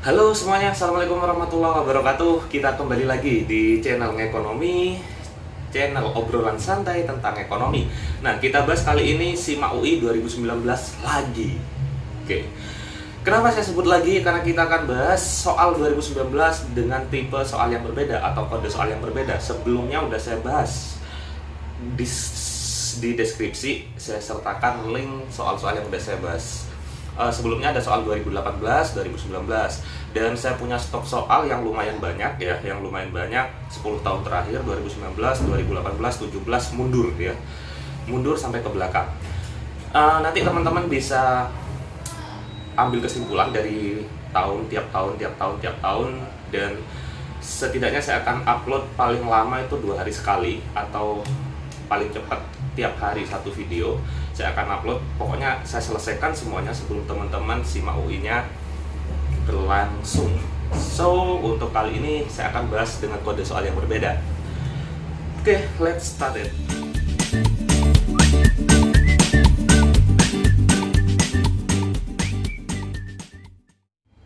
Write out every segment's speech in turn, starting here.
Halo semuanya, Assalamualaikum warahmatullahi wabarakatuh. Kita kembali lagi di channel Ekonomi, channel obrolan santai tentang ekonomi. Nah, kita bahas kali ini SIMA UI 2019 lagi. Oke. Kenapa saya sebut lagi? Karena kita akan bahas soal 2019 dengan tipe soal yang berbeda atau kode soal yang berbeda. Sebelumnya udah saya bahas di deskripsi, saya sertakan link soal-soal yang udah saya bahas. Sebelumnya ada soal 2018, 2019, dan saya punya stok soal yang lumayan banyak ya, yang lumayan banyak 10 tahun terakhir 2019, 2018, 17 mundur ya, mundur sampai ke belakang. Nanti teman-teman bisa ambil kesimpulan dari tiap tahun, dan setidaknya saya akan upload paling lama itu 2 hari sekali atau paling cepat tiap hari 1 video saya akan upload. Pokoknya saya selesaikan semuanya sebelum teman-teman SIMA UI-nya berlangsung. So, untuk kali ini saya akan bahas dengan kode soal yang berbeda. Oke, let's start it.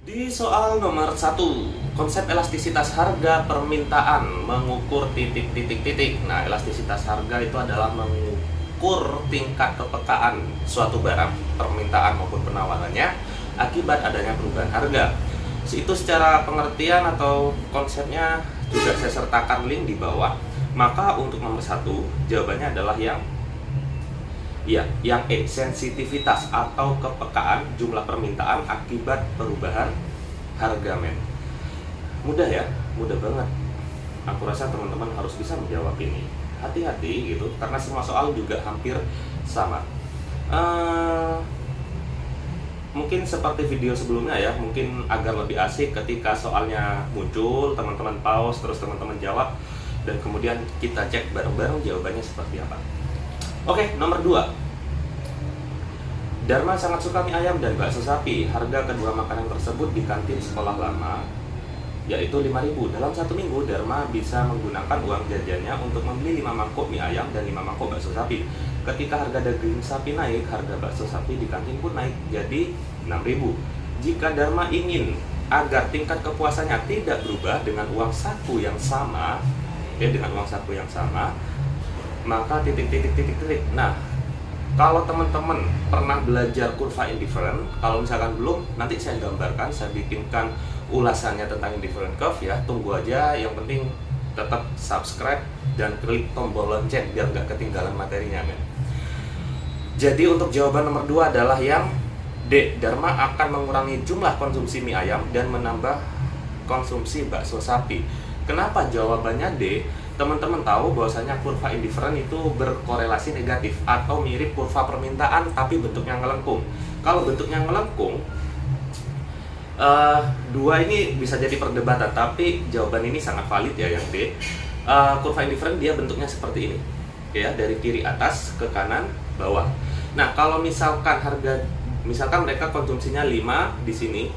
Di soal nomor 1, konsep elastisitas harga permintaan mengukur titik. Nah, elastisitas harga itu adalah mengukur tingkat kepekaan suatu barang, permintaan maupun penawarannya akibat adanya perubahan harga. Itu secara pengertian atau konsepnya juga saya sertakan link di bawah. Maka untuk nomor 1, jawabannya adalah yang E, sensitivitas atau kepekaan jumlah permintaan akibat perubahan harga, men. Mudah ya, mudah banget. Aku rasa teman-teman harus bisa menjawab ini. Hati-hati gitu, karena semua soal juga hampir sama. Mungkin seperti video sebelumnya ya, mungkin agar lebih asik ketika soalnya muncul, teman-teman pause, terus teman-teman jawab, dan kemudian kita cek bareng-bareng jawabannya seperti apa. Oke, nomor 2. Dharma sangat suka mie ayam dan bakso sapi. Harga kedua makanan tersebut di kantin sekolah lama yaitu 5.000. Dalam 1 minggu, Dharma bisa menggunakan uang jajannya untuk membeli 5 mangkok mie ayam dan 5 mangkok bakso sapi. Ketika harga daging sapi naik, harga bakso sapi di kantin pun naik jadi 6.000. Jika Dharma ingin agar tingkat kepuasannya tidak berubah dengan uang saku yang sama, maka Nah, kalau teman-teman pernah belajar kurva indifferent, kalau misalkan belum, nanti saya gambarkan, saya bikinkan ulasannya tentang indifferent curve ya. Tunggu aja, yang penting tetap subscribe dan klik tombol lonceng biar nggak ketinggalan materinya, men. Jadi untuk jawaban nomor 2 adalah yang D. Dharma akan mengurangi jumlah konsumsi mie ayam dan menambah konsumsi bakso sapi. Kenapa jawabannya D? Teman-teman tahu bahwasanya kurva indifferent itu berkorelasi negatif atau mirip kurva permintaan tapi bentuknya ngelengkung. Kalau bentuknya ngelengkung, 2 ini bisa jadi perdebatan, tapi jawaban ini sangat valid ya, yang D. Kurva indifferent dia bentuknya seperti ini ya, dari kiri atas ke kanan bawah. Nah, kalau misalkan mereka konsumsinya 5 di sini,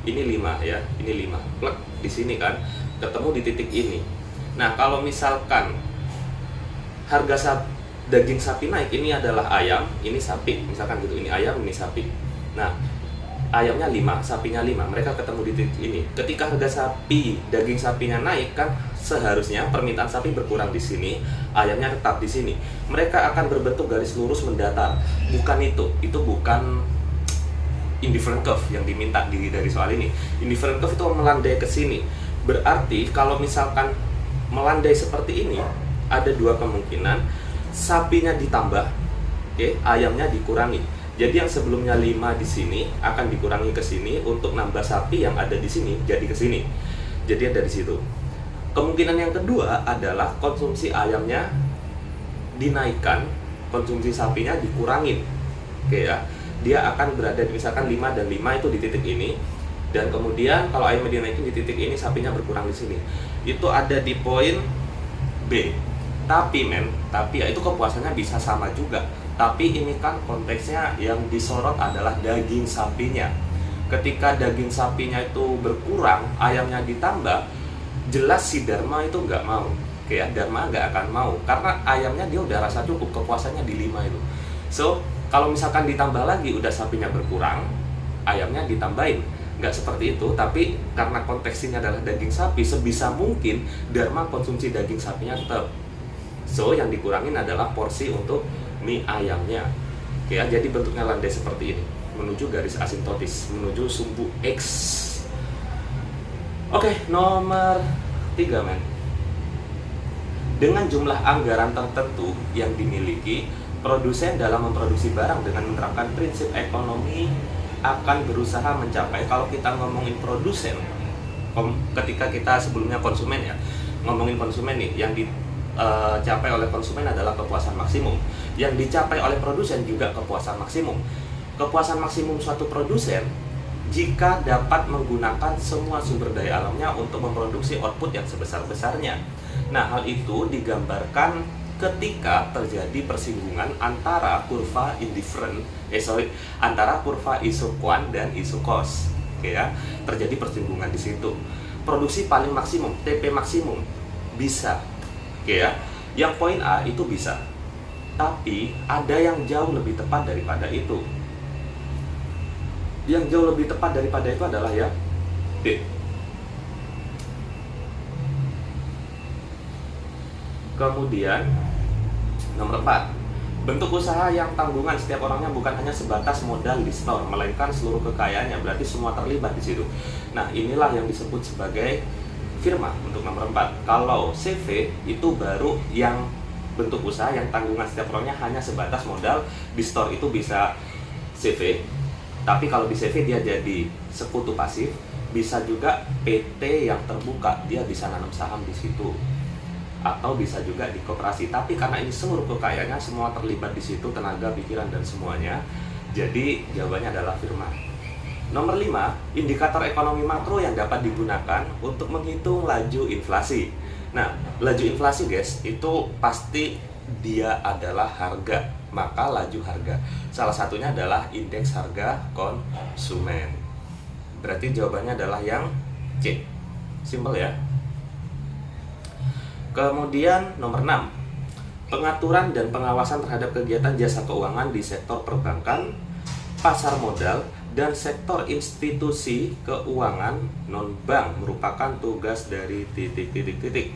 ini 5 ya, ini 5 plek di sini kan, ketemu di titik ini. Nah, kalau misalkan harga daging sapi naik, ini adalah ayam, ini sapi, misalkan gitu, ini ayam, ini sapi. Nah, ayamnya 5, sapinya 5, mereka ketemu di titik ini. Ketika harga daging sapinya naik kan, seharusnya permintaan sapi berkurang di sini, ayamnya tetap di sini. Mereka akan berbentuk garis lurus mendatar. Bukan itu bukan indifferent curve yang diminta dari soal ini. Indifferent curve itu melandai ke sini. Berarti kalau misalkan melandai seperti ini, ada 2 kemungkinan. Sapinya ditambah, ayamnya dikurangi. Jadi yang sebelumnya 5 di sini akan dikurangi ke sini untuk nambah sapi yang ada di sini jadi ke sini. Jadi dari situ. Kemungkinan yang kedua adalah konsumsi ayamnya dinaikkan, konsumsi sapinya dikurangin. Ya. Dia akan berada misalkan 5 dan 5 itu di titik ini. Dan kemudian kalau ayamnya dinaikin di titik ini, sapinya berkurang di sini. Itu ada di poin B. Tapi ya itu kepuasannya bisa sama juga. Tapi ini kan konteksnya yang disorot adalah daging sapinya. Ketika daging sapinya itu berkurang, ayamnya ditambah, jelas si Dharma itu nggak mau. Dharma nggak akan mau karena ayamnya dia udah rasa cukup, kepuasannya di 5 itu. So, kalau misalkan ditambah lagi udah sapinya berkurang, ayamnya ditambahin, nggak seperti itu, tapi karena konteksnya adalah daging sapi, sebisa mungkin Dharma konsumsi daging sapinya tetap. So yang dikurangin adalah porsi untuk mie ayamnya. Oke ya, jadi bentuknya landai seperti ini, menuju garis asintotis, menuju sumbu X. Oke, nomor 3 men. Dengan jumlah anggaran tertentu yang dimiliki, produsen dalam memproduksi barang dengan menerapkan prinsip ekonomi akan berusaha mencapai, kalau kita ngomongin produsen, ketika kita sebelumnya konsumen ya, ngomongin konsumen nih, yang dicapai oleh konsumen adalah kepuasan maksimum, yang dicapai oleh produsen juga kepuasan maksimum. Kepuasan maksimum suatu produsen jika dapat menggunakan semua sumber daya alamnya untuk memproduksi output yang sebesar-besarnya. Nah, hal itu digambarkan ketika terjadi persinggungan antara kurva antara kurva isokuan dan isokos. Oke ya, terjadi persinggungan di situ. Produksi paling maksimum, TP maksimum bisa. Oke ya, yang poin A itu bisa. Tapi ada yang jauh lebih tepat daripada itu. Yang jauh lebih tepat daripada itu adalah ya D. Kemudian nomor 4, bentuk usaha yang tanggungan setiap orangnya bukan hanya sebatas modal di store, melainkan seluruh kekayaannya, berarti semua terlibat di situ. Nah, inilah yang disebut sebagai firma untuk nomor 4. Kalau CV itu baru yang bentuk usaha yang tanggungan setiap orangnya hanya sebatas modal di store, itu bisa CV. Tapi kalau di CV dia jadi sekutu pasif, bisa juga PT yang terbuka, dia bisa nanam saham di situ. Atau bisa juga di koperasi. Tapi karena ini seluruh kekayaannya, semua terlibat di situ, tenaga, pikiran, dan semuanya. Jadi jawabannya adalah firma. Nomor 5, indikator ekonomi makro yang dapat digunakan untuk menghitung laju inflasi. Nah, laju inflasi guys, itu pasti dia adalah harga. Maka laju harga, salah satunya adalah indeks harga konsumen. Berarti jawabannya adalah yang C. Simple ya. Kemudian nomor 6, pengaturan dan pengawasan terhadap kegiatan jasa keuangan di sektor perbankan, pasar modal, dan sektor institusi keuangan non-bank merupakan tugas dari titik.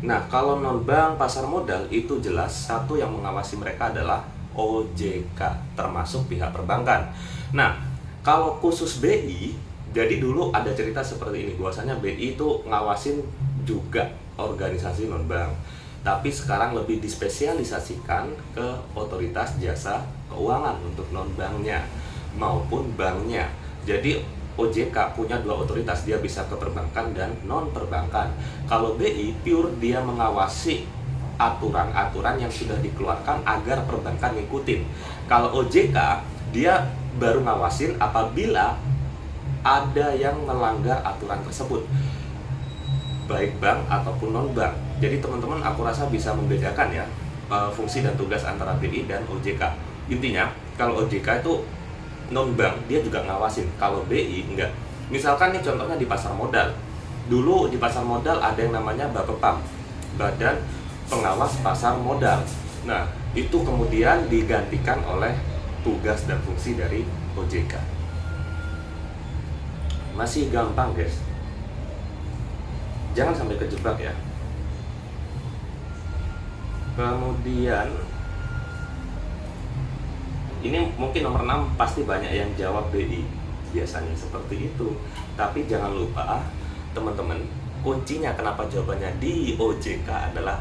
Nah, kalau non-bank, pasar modal itu jelas satu yang mengawasi mereka adalah OJK, termasuk pihak perbankan. Nah, kalau khusus BI, jadi dulu ada cerita seperti ini, bahwasanya BI itu ngawasin juga organisasi non-bank. Tapi sekarang lebih dispesialisasikan ke otoritas jasa keuangan untuk non-banknya maupun banknya. Jadi OJK punya dua otoritas, dia bisa ke perbankan dan non-perbankan. Kalau BI pure dia mengawasi aturan-aturan yang sudah dikeluarkan agar perbankan ngikutin. Kalau OJK dia baru ngawasin apabila ada yang melanggar aturan tersebut, baik bank ataupun non-bank. Jadi teman-teman aku rasa bisa membedakan ya fungsi dan tugas antara BI dan OJK. Intinya kalau OJK itu non-bank, dia juga ngawasin. Kalau BI enggak. Misalkan nih contohnya di pasar modal. Dulu di pasar modal ada yang namanya BAPEPAM, Badan Pengawas Pasar Modal. Nah, itu kemudian digantikan oleh tugas dan fungsi dari OJK. Masih gampang guys, jangan sampai kejebak ya. Kemudian ini mungkin nomor 6 pasti banyak yang jawab BI, biasanya seperti itu. Tapi jangan lupa teman-teman, kuncinya kenapa jawabannya di OJK adalah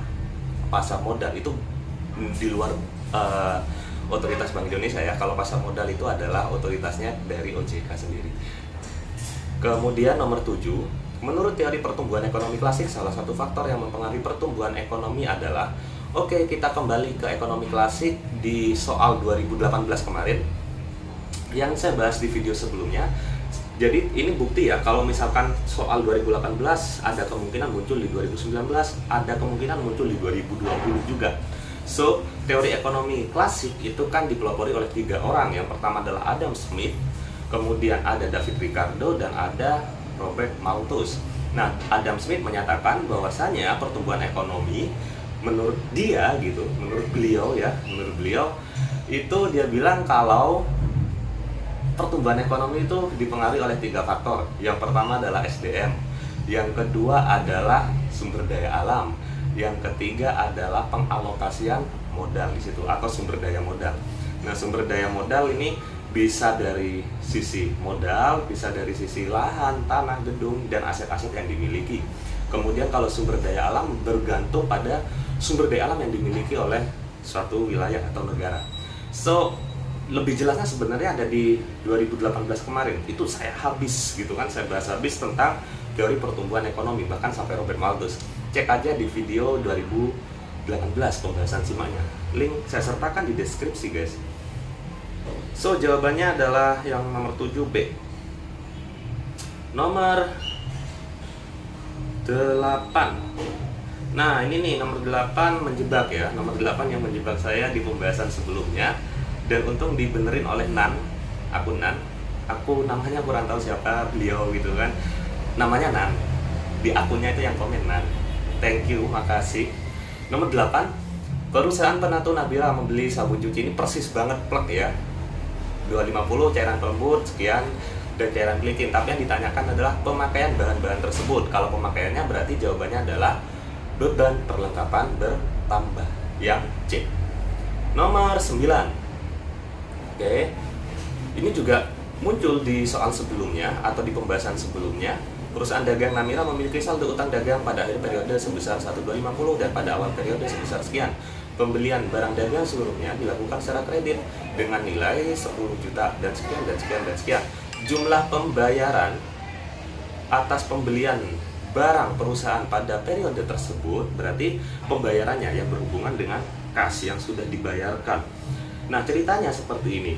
pasar modal itu di luar otoritas Bank Indonesia ya. Kalau pasar modal itu adalah otoritasnya dari OJK sendiri. Kemudian nomor 7, menurut teori pertumbuhan ekonomi klasik, salah satu faktor yang mempengaruhi pertumbuhan ekonomi adalah, oke, kita kembali ke ekonomi klasik di soal 2018 kemarin yang saya bahas di video sebelumnya. Jadi ini bukti ya, kalau misalkan soal 2018 ada kemungkinan muncul di 2019, ada kemungkinan muncul di 2020 juga. So, teori ekonomi klasik itu kan dipelopori oleh 3 orang. Yang pertama adalah Adam Smith, kemudian ada David Ricardo, dan ada Robert Malthus. Nah, Adam Smith menyatakan bahwasanya pertumbuhan ekonomi menurut dia gitu, menurut beliau itu dia bilang kalau pertumbuhan ekonomi itu dipengaruhi oleh 3 faktor. Yang pertama adalah SDM, yang kedua adalah sumber daya alam, yang ketiga adalah pengalokasian modal di situ atau sumber daya modal. Nah, sumber daya modal ini bisa dari sisi modal, bisa dari sisi lahan, tanah, gedung, dan aset-aset yang dimiliki. Kemudian kalau sumber daya alam bergantung pada sumber daya alam yang dimiliki oleh suatu wilayah atau negara. So, lebih jelasnya sebenarnya ada di 2018 kemarin. Itu saya habis gitu kan, saya bahas habis tentang teori pertumbuhan ekonomi, bahkan sampai Robert Malthus. Cek aja di video 2018 pembahasan simaknya. Link saya sertakan di deskripsi, guys. So, jawabannya adalah yang nomor 7B. Nomor 8. Nah, ini nih nomor 8 menjebak ya. Nomor 8 yang menjebak saya di pembahasan sebelumnya. Dan untung dibenerin oleh Nan, akun Nan. Aku namanya kurang tahu siapa beliau gitu kan. Namanya Nan. Di akunnya itu yang komen Nan. Thank you, makasih. Nomor 8, perusahaan Penato Nabila membeli sabun cuci. Ini persis banget plek ya. 250 cairan pelembut sekian dan cairan glycerin. Tapi yang ditanyakan adalah pemakaian bahan-bahan tersebut. Kalau pemakaiannya berarti jawabannya adalah beban perlengkapan bertambah, yang C. Nomor 9. Oke. Ini juga muncul di soal sebelumnya atau di pembahasan sebelumnya. Perusahaan dagang Namira memiliki saldo utang dagang pada akhir periode sebesar 1.250 dan pada awal periode sebesar sekian. Pembelian barang dagang seluruhnya dilakukan secara kredit dengan nilai 10 juta dan sekian dan sekian dan sekian. Jumlah pembayaran atas pembelian barang perusahaan pada periode tersebut berarti pembayarannya yang berhubungan dengan kas yang sudah dibayarkan. Nah, ceritanya seperti ini.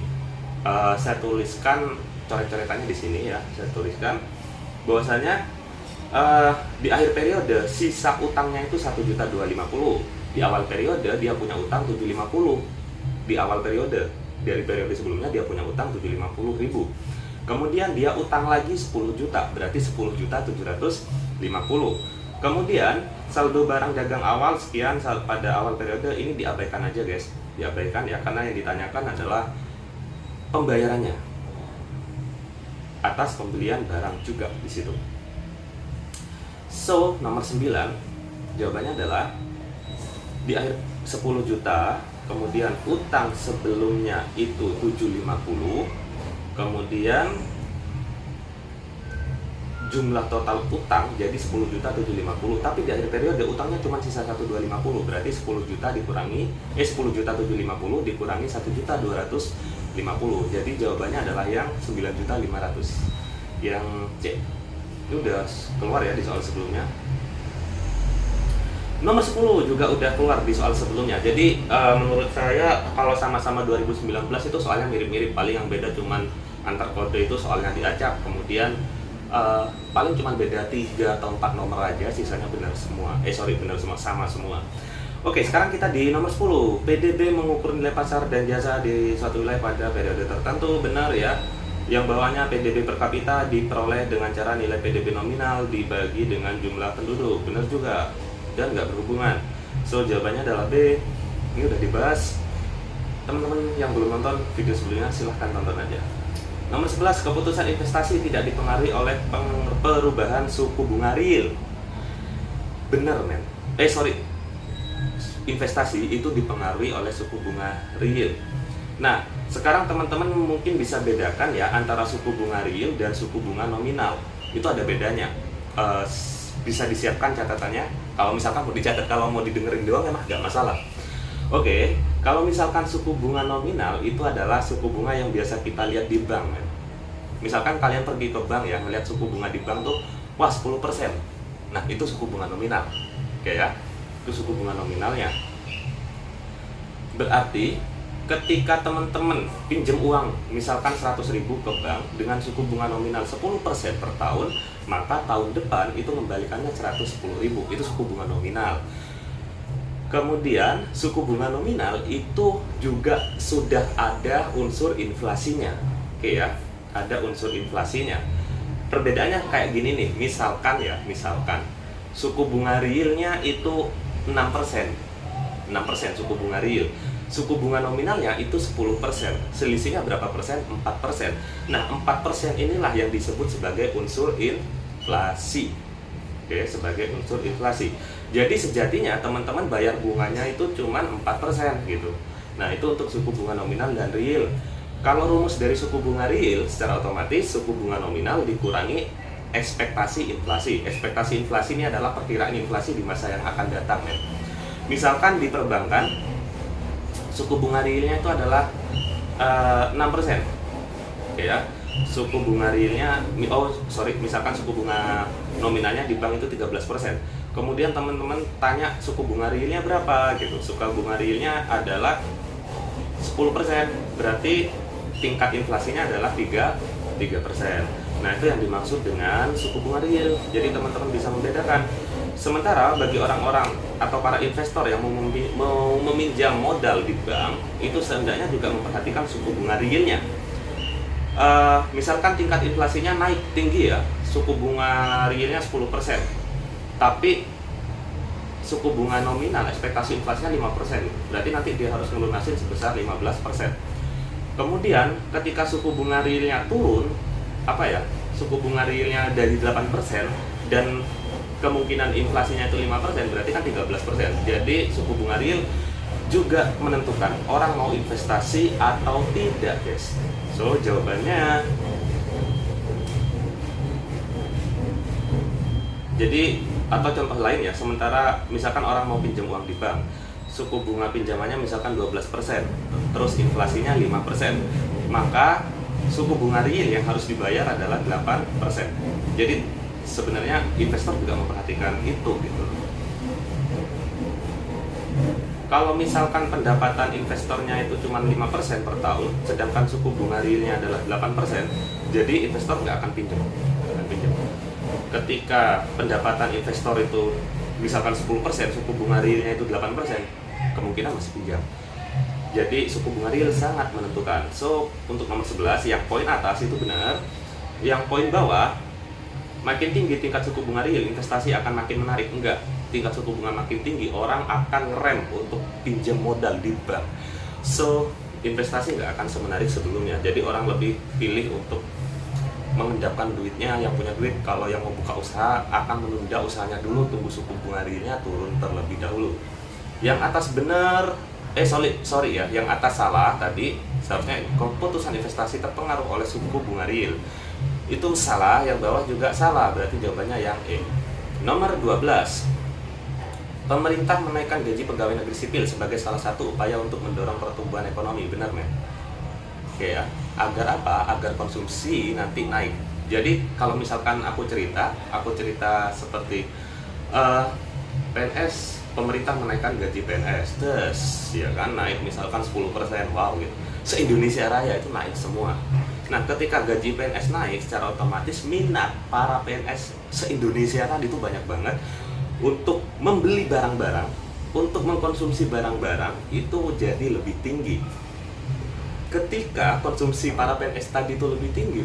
Saya tuliskan coret-coretannya di sini ya. Saya tuliskan bahwasanya di akhir periode sisa utangnya itu 1.250. Di awal periode dia punya utang 750. Di awal periode, dari periode sebelumnya dia punya utang 750.000. Kemudian dia utang lagi 10 juta, berarti 10.750. Kemudian saldo barang dagang awal sekian pada awal periode, ini diabaikan aja guys. Diabaikan ya, karena yang ditanyakan adalah pembayarannya atas pembelian barang juga di situ. So, nomor 9 jawabannya adalah di akhir 10 juta, kemudian utang sebelumnya itu 750, kemudian jumlah total utang jadi 10.750, tapi di akhir periode utangnya cuma sisa 1.250, berarti 10 juta dikurangi 10.750 dikurangi 1.250. Jadi jawabannya adalah yang 9.500, yang C. Ini udah keluar ya di soal sebelumnya. Nomor 10 juga udah keluar di soal sebelumnya. Jadi menurut saya kalau sama-sama 2019 itu soalnya mirip-mirip, paling yang beda cuman antar kode itu soalnya diacak, kemudian paling cuma beda 3 atau 4 nomor aja, sisanya benar semua. Benar semua, sama semua. Oke, sekarang kita di nomor 10. PDB mengukur nilai pasar dan jasa di suatu wilayah pada periode tertentu. Benar ya. Yang bawahnya PDB per kapita diperoleh dengan cara nilai PDB nominal dibagi dengan jumlah penduduk. Benar juga. Dan nggak berhubungan. So, jawabannya adalah B. Ini udah dibahas. Teman-teman yang belum nonton video sebelumnya silahkan tonton aja. Nomor 11, keputusan investasi tidak dipengaruhi oleh perubahan suku bunga real. Bener men. Investasi itu dipengaruhi oleh suku bunga real. Nah, sekarang teman-teman mungkin bisa bedakan ya antara suku bunga real dan suku bunga nominal. Itu ada bedanya. Bisa disiapkan catatannya. Kalau misalkan mau dicatat, kalau mau didengerin doang emang nggak masalah. Oke, kalau misalkan suku bunga nominal itu adalah suku bunga yang biasa kita lihat di bank. Misalkan kalian pergi ke bank ya, melihat suku bunga di bank tuh, wah 10%. Nah, itu suku bunga nominal. Oke ya, itu suku bunga nominalnya. Berarti ketika teman-teman pinjam uang misalkan 100.000 ke bank dengan suku bunga nominal 10% per tahun, maka tahun depan itu membalikannya 110.000. Itu suku bunga nominal. Kemudian suku bunga nominal itu juga sudah ada unsur inflasinya. Oke ya, ada unsur inflasinya. Perbedaannya kayak gini nih, misalkan suku bunga realnya itu 6%. 6% suku bunga real. suku bunga nominalnya itu 10%. Selisihnya berapa persen? 4%. Nah, 4% inilah yang disebut sebagai unsur inflasi. Oke, sebagai unsur inflasi. Jadi sejatinya teman-teman bayar bunganya itu cuma 4% gitu. Nah, itu untuk suku bunga nominal dan real. Kalau rumus dari suku bunga real, secara otomatis suku bunga nominal dikurangi ekspektasi inflasi. Ekspektasi inflasi ini adalah perkiraan inflasi di masa yang akan datang ya. Misalkan di perbankan suku bunga realnya itu adalah 6%. Oke ya. Suku bunga realnya misalkan suku bunga nominalnya di bank itu 13%. Kemudian teman-teman tanya suku bunga realnya berapa gitu. Suku bunga realnya adalah 10%. Berarti tingkat inflasinya adalah 3%. Nah, itu yang dimaksud dengan suku bunga real. Jadi teman-teman bisa membedakan. Sementara bagi orang-orang atau para investor yang mau meminjam modal di bank, itu sehendaknya juga memperhatikan suku bunga realnya. Misalkan tingkat inflasinya naik tinggi ya, suku bunga realnya 10%. Tapi suku bunga nominal ekspektasi inflasinya 5%. Berarti nanti dia harus melunasin sebesar 15%. Kemudian ketika suku bunga realnya turun, suku bunga realnya dari 8% dan kemungkinan inflasinya itu 5%, berarti kan 13%. Jadi suku bunga real juga menentukan orang mau investasi atau tidak, guys. So, jawabannya jadi, atau contoh lain ya, sementara misalkan orang mau pinjam uang di bank, suku bunga pinjamannya misalkan 12%, terus inflasinya 5%, maka suku bunga real yang harus dibayar adalah 8%. Jadi sebenarnya investor juga memperhatikan itu gitu. Kalau misalkan pendapatan investornya itu cuma 5% per tahun, sedangkan suku bunga realnya adalah 8%, jadi investor nggak akan pinjam. Ketika pendapatan investor itu misalkan 10%, suku bunga realnya itu 8%, kemungkinan masih pinjam. Jadi suku bunga real sangat menentukan. So, untuk nomor 11, yang poin atas itu benar. Yang poin bawah, makin tinggi tingkat suku bunga real, investasi akan makin menarik. Enggak, tingkat suku bunga makin tinggi, orang akan ngerem untuk pinjam modal di bank. So, investasi nggak akan semenarik sebelumnya. Jadi orang lebih pilih untuk mengendapkan duitnya. Yang punya duit, kalau yang mau buka usaha, akan menunda usahanya dulu, tunggu suku bunga realnya turun terlebih dahulu. Yang atas benar, sorry ya, yang atas salah tadi. Seharusnya keputusan investasi terpengaruh oleh suku bunga real. Itu salah, yang bawah juga salah, berarti jawabannya yang E. Nomor 12, pemerintah menaikkan gaji pegawai negeri sipil sebagai salah satu upaya untuk mendorong pertumbuhan ekonomi. Benar, men? Oke ya, agar apa? Agar konsumsi nanti naik. Jadi kalau misalkan aku cerita seperti PNS, pemerintah menaikkan gaji PNS, ya kan, naik misalkan 10%, wow gitu. Se-Indonesia Raya itu naik semua. Nah, ketika gaji PNS naik, secara otomatis minat para PNS se-Indonesia tadi itu banyak banget untuk membeli barang-barang, untuk mengkonsumsi barang-barang itu jadi lebih tinggi. Ketika konsumsi para PNS tadi itu lebih tinggi,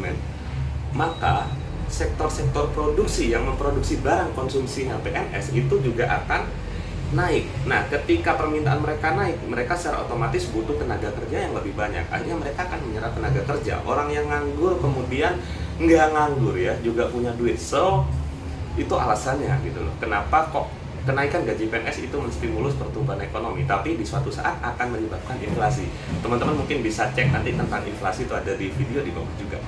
maka sektor-sektor produksi yang memproduksi barang konsumsinya PNS itu juga akan naik. Nah, ketika permintaan mereka naik, mereka secara otomatis butuh tenaga kerja yang lebih banyak. Akhirnya mereka akan menyerap tenaga kerja. Orang yang nganggur kemudian nggak nganggur ya, juga punya duit. So, itu alasannya gitu loh. Kenapa kok kenaikan gaji PNS itu menstimulus pertumbuhan ekonomi, tapi di suatu saat akan menyebabkan inflasi. Teman-teman mungkin bisa cek nanti tentang inflasi, itu ada di video di bawah juga.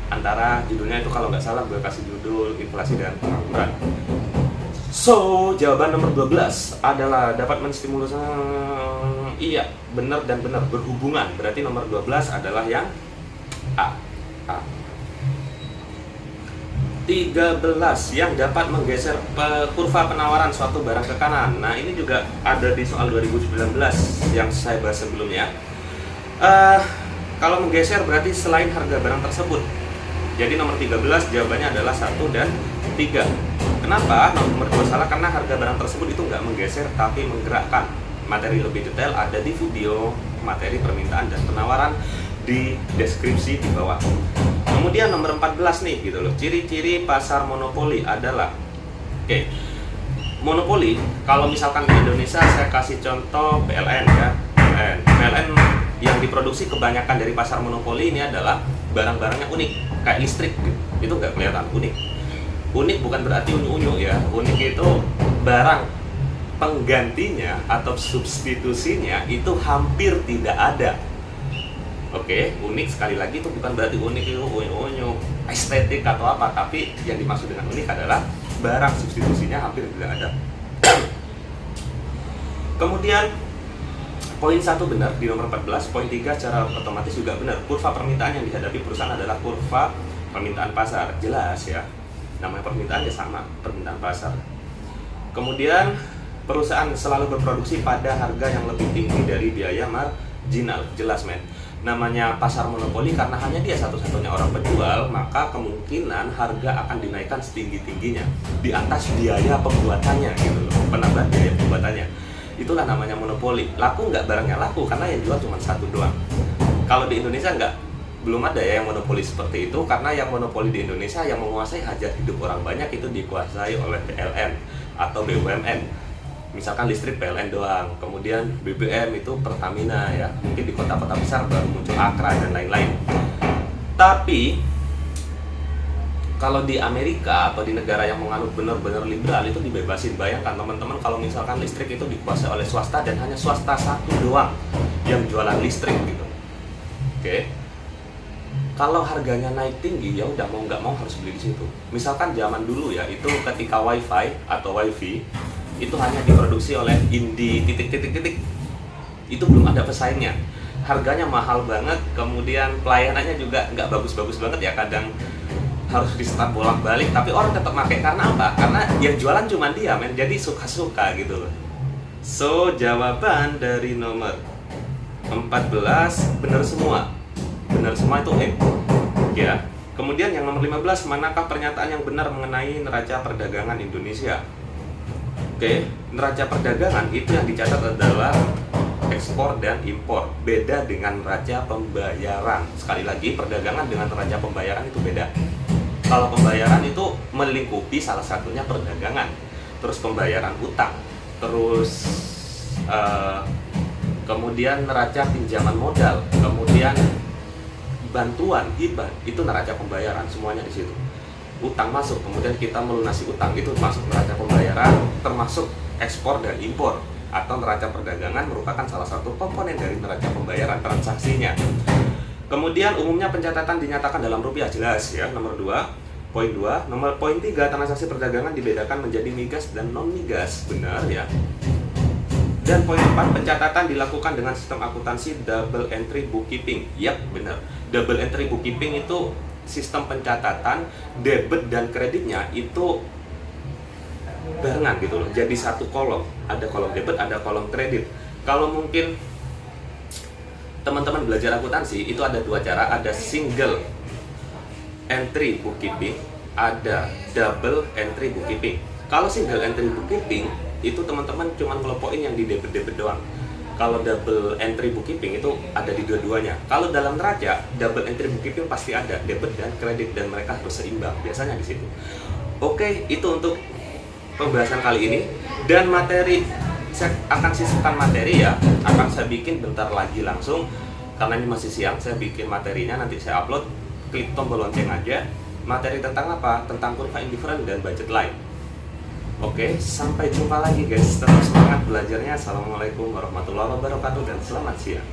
Antara judulnya itu, kalau nggak salah gue kasih judul inflasi dan pengangguran. So, jawaban nomor 12 adalah dapat menstimulus. Iya, benar dan benar berhubungan. Berarti nomor 12 adalah yang A. 13, yang dapat menggeser kurva penawaran suatu barang ke kanan. Nah, ini juga ada di soal 2019 yang saya bahas sebelumnya. Kalau menggeser berarti selain harga barang tersebut. Jadi nomor 13 jawabannya adalah 1 dan 3. Kenapa nomor 2 salah? Karena harga barang tersebut itu nggak menggeser tapi menggerakkan. Materi lebih detail ada di video materi permintaan dan penawaran di deskripsi di bawah. Kemudian nomor 14 nih gitu loh. Ciri-ciri pasar monopoli adalah monopoli, kalau misalkan di Indonesia saya kasih contoh PLN ya. PLN. PLN yang diproduksi kebanyakan dari pasar monopoli ini adalah barang-barang yang unik, kayak listrik gitu. Itu nggak kelihatan unik. Unik bukan berarti unyu-unyu ya. Unik itu barang penggantinya atau substitusinya itu hampir tidak ada. Oke, unik sekali lagi itu bukan berarti unik itu unyu-unyu, estetik atau apa, tapi yang dimaksud dengan unik adalah barang substitusinya hampir tidak ada. Kemudian poin 1 benar di nomor 14, poin 3 secara otomatis juga benar. Kurva permintaan yang dihadapi perusahaan adalah kurva permintaan pasar. Jelas ya, namanya permintaan ya sama, permintaan pasar. Kemudian perusahaan selalu berproduksi pada harga yang lebih tinggi dari biaya marginal. Jelas men, namanya pasar monopoli karena hanya dia satu-satunya orang penjual, maka kemungkinan harga akan dinaikkan setinggi-tingginya di atas biaya pembuatannya gitu loh, penambahan biaya pembuatannya. Itulah namanya monopoli. Laku nggak barangnya laku karena yang jual cuma satu doang. Kalau di Indonesia belum ada ya yang monopoli seperti itu, karena yang monopoli di Indonesia yang menguasai hajat hidup orang banyak itu dikuasai oleh PLN atau BUMN. Misalkan listrik PLN doang, kemudian BBM itu Pertamina ya, mungkin di kota-kota besar baru muncul Akra dan lain-lain. Tapi kalau di Amerika atau di negara yang menganut benar-benar liberal itu dibebasin. Bayangkan teman-teman kalau misalkan listrik itu dikuasai oleh swasta dan hanya swasta satu doang yang jualan listrik gitu. Oke. Kalau harganya naik tinggi ya udah mau nggak mau harus beli di situ. Misalkan zaman dulu ya itu ketika wifi atau wifi itu hanya diproduksi oleh Indi titik-titik-titik, itu belum ada pesaingnya, harganya mahal banget, kemudian pelayanannya juga nggak bagus-bagus banget ya, kadang harus di-start bolak-balik, tapi orang tetap pakai karena apa? Karena yang jualan cuma dia men, jadi suka-suka gitu loh. So jawaban dari nomor 14 benar semua itu ya. Kemudian yang nomor 15, manakah pernyataan yang benar mengenai neraca perdagangan Indonesia? Oke, neraca perdagangan itu yang dicatat adalah ekspor dan impor. Beda dengan neraca pembayaran. Sekali lagi, perdagangan dengan neraca pembayaran itu beda. Kalau pembayaran itu melingkupi salah satunya perdagangan, terus pembayaran utang, terus kemudian neraca pinjaman modal, kemudian bantuan, hibah, itu neraca pembayaran, semuanya di situ. Utang masuk, kemudian kita melunasi utang, itu masuk neraca pembayaran, termasuk ekspor dan impor atau neraca perdagangan merupakan salah satu komponen dari neraca pembayaran transaksinya. Kemudian umumnya pencatatan dinyatakan dalam rupiah, jelas ya, nomor 2, poin 2. Nomor poin 3, transaksi perdagangan dibedakan menjadi migas dan non migas, benar ya. Dan poin 4, pencatatan dilakukan dengan sistem akuntansi double entry bookkeeping. Yap, benar. Double entry bookkeeping itu sistem pencatatan debit dan kreditnya itu barengan gitu loh, jadi satu kolom, ada kolom debit, ada kolom kredit. Kalau mungkin teman-teman belajar akuntansi itu ada dua cara, ada single entry bookkeeping, ada double entry bookkeeping. Kalau single entry bookkeeping itu teman-teman cuma ngelompokin yang di debit doang. Kalau double entry bookkeeping itu ada di dua-duanya. Kalau dalam neraca, double entry bookkeeping pasti ada debit dan kredit dan mereka harus seimbang, biasanya di situ. Oke, itu untuk pembahasan kali ini. Dan materi, saya akan sisihkan materi ya, akan saya bikin bentar lagi langsung. Karena ini masih siang, saya bikin materinya, nanti saya upload. Klik tombol lonceng aja. Materi tentang apa? Tentang kurva indifferent dan budget line. Oke, sampai jumpa lagi guys. Tetap semangat belajarnya. Assalamualaikum warahmatullahi wabarakatuh dan selamat siang.